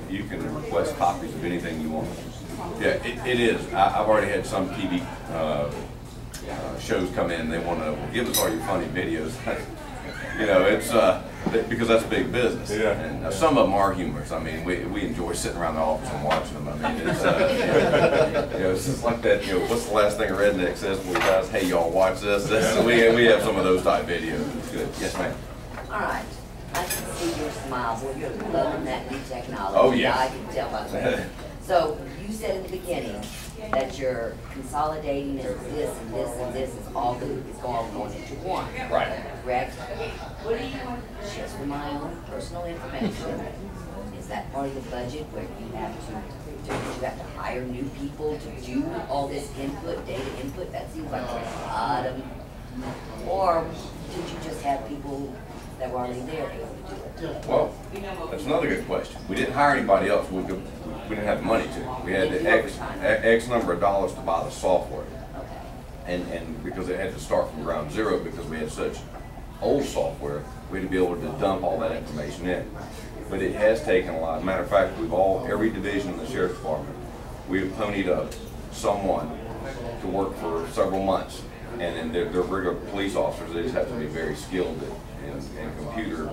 You can request copies of anything you want. Yeah, it is. I've already had some TV shows come in. They want to give us all your funny videos. You know, it's because that's big business. Yeah. And some of them are humorous. I mean, we enjoy sitting around the office and watching them. I mean, it's you know, it's just like that. You know, what's the last thing a redneck says when he dies? Hey, y'all, watch this. We have some of those type videos. It's good. Yes, ma'am. All right. I can see your smile. Boy, you're loving that new technology. Oh, yeah. I can tell by that. So you said in the beginning that you're consolidating and this and this and this is all good. It's all going into one. Right. Correct? Just for my own personal information, is that part of the budget where you have to hire new people to do all this input, data input? That seems like a lot of, or did you just have people that were already there able to do it? Well, that's another good question. We didn't hire anybody else. We didn't have the money to. We had the X number of dollars to buy the software. Okay. And because it had to start from ground zero because we had such old software, we had to be able to dump all that information in. But it has taken a lot. Matter of fact, every division in the Sheriff's Department, we've ponied up someone to work for several months. And then they're regular police officers. They just have to be very skilled in computer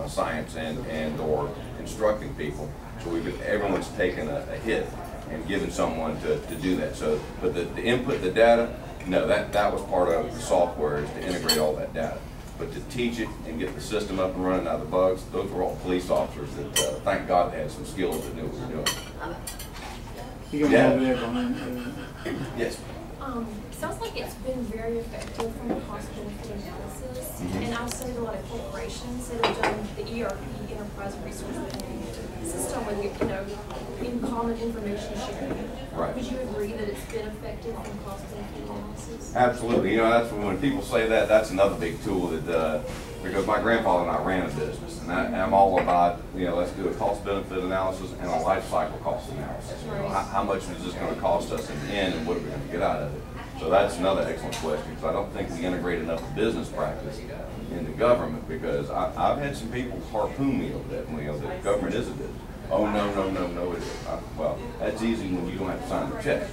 science and or instructing people. So everyone's taken a hit and given someone to do that. So, but the input, the data, no, that was part of the software, is to integrate all that data. But to teach it and get the system up and running out of the bugs, those were all police officers that, thank God, had some skills that knew what we were doing. You Yeah. there behind. Yes. Sounds like it's been very effective from a cost benefit analysis, and also a lot of corporations that have done the ERP, enterprise resource planning system, with in common information sharing. Right. Would you agree that it's been effective from cost benefit analysis? Absolutely. You know, that's when people say that, that's another big tool that because my grandfather and I ran a business, and I'm all about, let's do a cost benefit analysis and a life cycle cost analysis. You know, how much is this going to cost us in the end, and what are we going to get out of it? So that's another excellent question, because I don't think we integrate enough business practice into government, because I've had some people harpoon me over that. The government is a business. Oh, no, it is. Well, that's easy when you don't have to sign the check.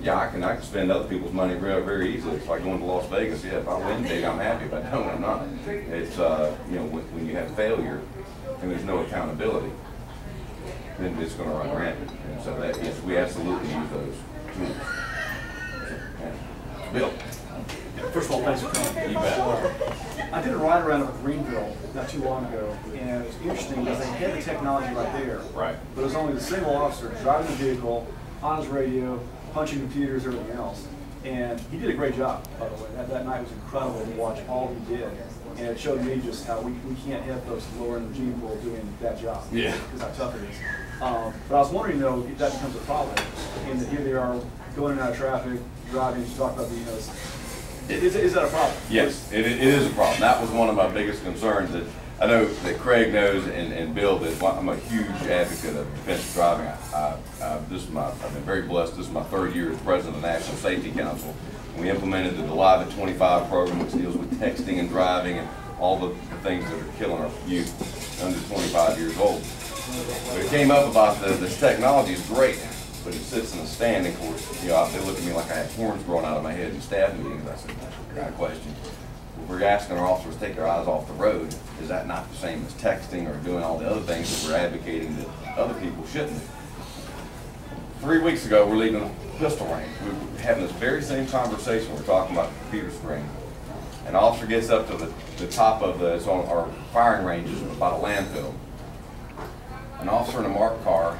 I can spend other people's money very easily. It's like going to Las Vegas. Yeah, if I win big, I'm happy. If I don't, I'm not. It's when you have failure and there's no accountability, then it's going to run rampant. And so that, yes, we absolutely use those tools. Bill. First of all, thanks for coming. You bet. I did a ride around of Greenville not too long ago, and it was interesting because they had the technology right there. Right. But it was only the single officer driving the vehicle, on his radio, punching computers, everything else. And he did a great job, by the way. That night was incredible to watch all he did. And it showed me just how we can't have folks lower in the gene pool doing that job. Yeah. Because how tough it is. But I was wondering, though, if that becomes a problem, and that here they are going in and out of traffic, driving, you talk about the, is that a problem? Yes, it is a problem. That was one of my biggest concerns. That I know that Craig knows, and Bill, that I'm a huge advocate of defensive driving. I've been very blessed. This is my third year as president of the National Safety Council. We implemented the Live at 25 program, which deals with texting and driving and all the things that are killing our youth under 25 years old. But it came up about this technology is great, but it sits in a stand. Of course, they look at me like I had horns growing out of my head in staff meetings. I said, that's a great question. We're asking our officers to take their eyes off the road. Is that not the same as texting or doing all the other things that we're advocating that other people shouldn't do? 3 weeks ago, we're leaving a pistol range. We're having this very same conversation. We're talking about the computer screen. An officer gets up to the top of it's on our firing ranges about a landfill. An officer in a marked car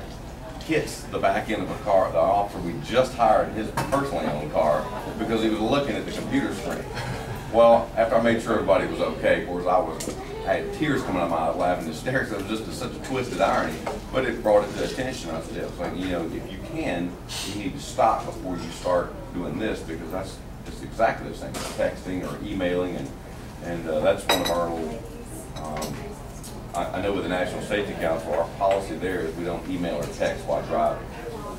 hits the back end of a car, the officer we just hired in his personally owned car, because he was looking at the computer screen. Well, after I made sure everybody was okay, of course I had tears coming out of my eyes laughing hysterics. It was just such a twisted irony, but it brought it to attention. I said, if you can, you need to stop before you start doing this, because that's exactly the same as texting or emailing, and that's one of our little, I know with the National Safety Council, our policy there is we don't email or text while driving.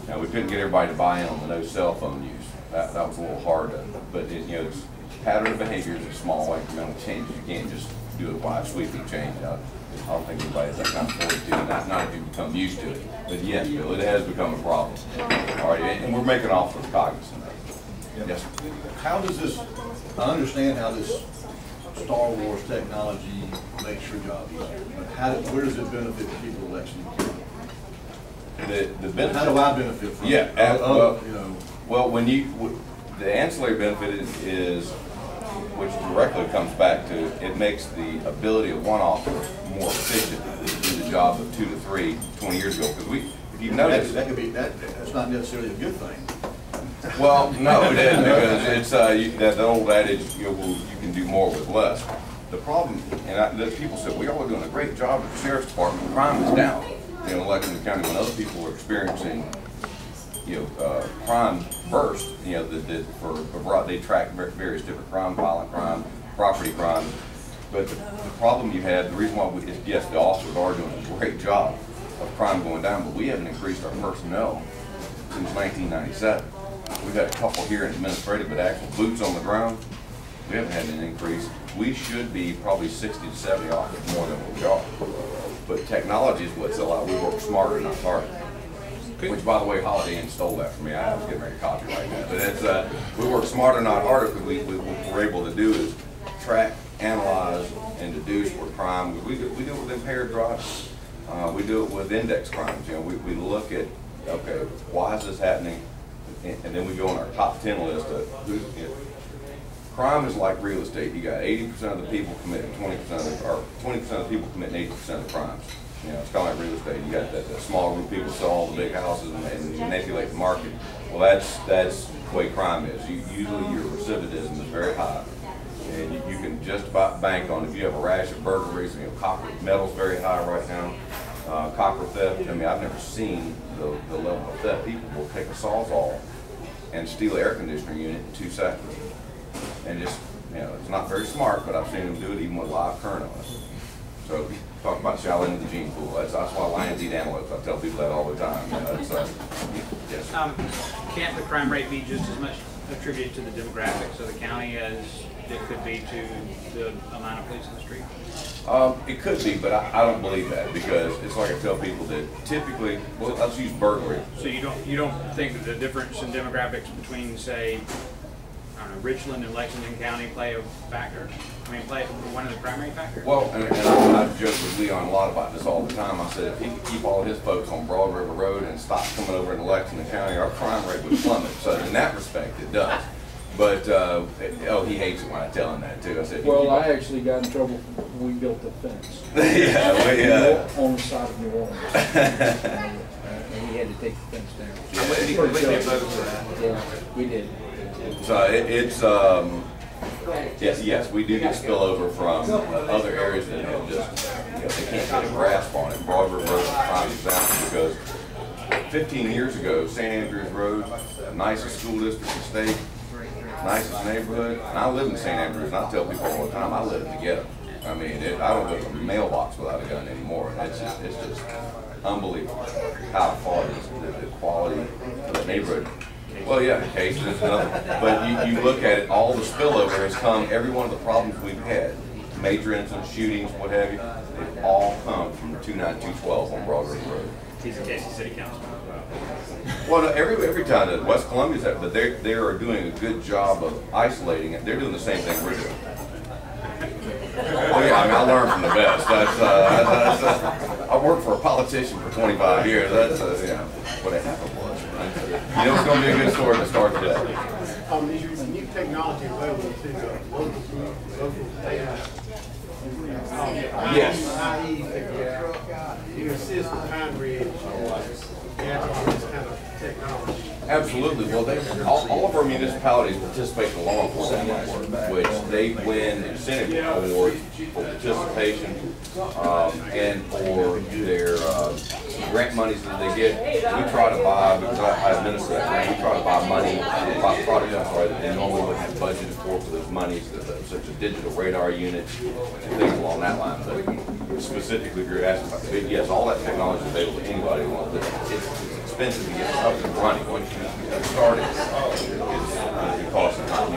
Now, we couldn't get everybody to buy in on the no cell phone use. That was a little hard, but it's pattern of behavior is a small incremental change. You can't just do a wide sweeping change. I don't think anybody's that kind of afford to, not if you become used to it. But yes, Bill, it has become a problem. All right, and we're making off with cognizant of it. Yes, sir. How does this, I understand how this Star Wars technology makes your job easier, but where does it benefit the people of Lexington County? The benefit. How do I benefit from it? Yeah, You know, well, the ancillary benefit is, which directly comes back to, it makes the ability of one officer more efficient to do the job of 2 to 3 20 years ago. Because if you notice, that could be, that's not necessarily a good thing. well, no, it isn't, because it's that old adage, you can do more with less. The problem, and the people said, we all are doing a great job at the sheriff's department. Crime is down in Lexington County when other people are experiencing, crime burst. They track various different crime, violent crime, property crime. But the problem you have, the reason why is, yes, the officers are doing a great job of crime going down, but we haven't increased our personnel since 1997. We've had a couple here in administrative, but actual boots on the ground, we haven't had an increase. We should be probably 60 to 70 officers more than what we are. But technology is what's allowed. We work smarter, not harder. Which, by the way, Holiday Inn stole that from me. I was getting ready to copyright that. But it's we work smarter, not harder, because what we're able to do is track, analyze, and deduce for crime. We do it with impaired drivers. We do it with index crimes. We look at, okay, why is this happening? And then we go on our top 10 list of crime is like real estate. You got 80% of the people committing 20% or 20% of the people committing 80% of the crimes. It's kind of like real estate. You got that small group of people sell all the big houses and manipulate the market. Well, that's the way crime is. Usually your recidivism is very high, and you can just about bank on, if you have a rash of burglaries, copper, metal's very high right now. Copper theft. I mean, I've never seen the level of theft. People will take a Sawzall and steal an air conditioner unit in 2 seconds. And just, it's not very smart, but I've seen them do it even with live current on it. So talk about shallow into the gene pool. That's why lions eat antelopes. I tell people that all the time. Yes. Can't the crime rate be just as much attributed to the demographics of the county as it could be to the amount of police in the street? It could be, but I don't believe that, because it's like I tell people that typically, well, let's use burglary. So you don't think that the difference in demographics between, say, I don't know, Richland and Lexington County play a factor? I mean, play one of the primary factors? Well, and I joke with Leon a lot about this all the time. I said if he could keep all his folks on Broad River Road and stop coming over into Lexington County, our crime rate would plummet. So in that respect, it does. But, he hates it when I tell him that too. I said, well, I actually got in trouble when we built the fence. On the side of New Orleans. And we had to take the fence down. Yeah, we did. So yes, we do get spillover from other areas that have just, they can't get a grasp on it. Broad River Road is a prime example, because 15 years ago, St. Andrews Road, nicest school district in the state, nicest neighborhood, and I live in St. Andrews, and I tell people all the time, I live in the ghetto. I mean, I don't go to the mailbox without a gun anymore. It's just unbelievable how far the quality of the neighborhood. Well, yeah, the cases and other, but you look at it, all the spillover has come, every one of the problems we've had, major incidents, shootings, what have you, they've all come from 29212 on Broad River Road. He's a Casey City Councilman. Well, no, every time that West Columbia's that, but they are doing a good job of isolating it. They're doing the same thing we're doing. Oh yeah, I mean, I learned from the best. I worked for a politician for 25 years. That's what happened was. It's going to be a good story to start today. Is the new technology available to the local staff? Yes. You assist with Pine Ridge, all this kind of technology. Absolutely. Well, all of our municipalities participate in the law enforcement network, which they win incentive awards for participation and for their grant monies that they get. We try to buy, because I administer that grant, we try to buy money, buy products, that they normally wouldn't have budgeted for those monies, such as digital radar units and things along that line. But specifically, if you're asking about the yes, all that technology is available to anybody who wants it. It's expensive to get up and running. Once you get started, it costs time.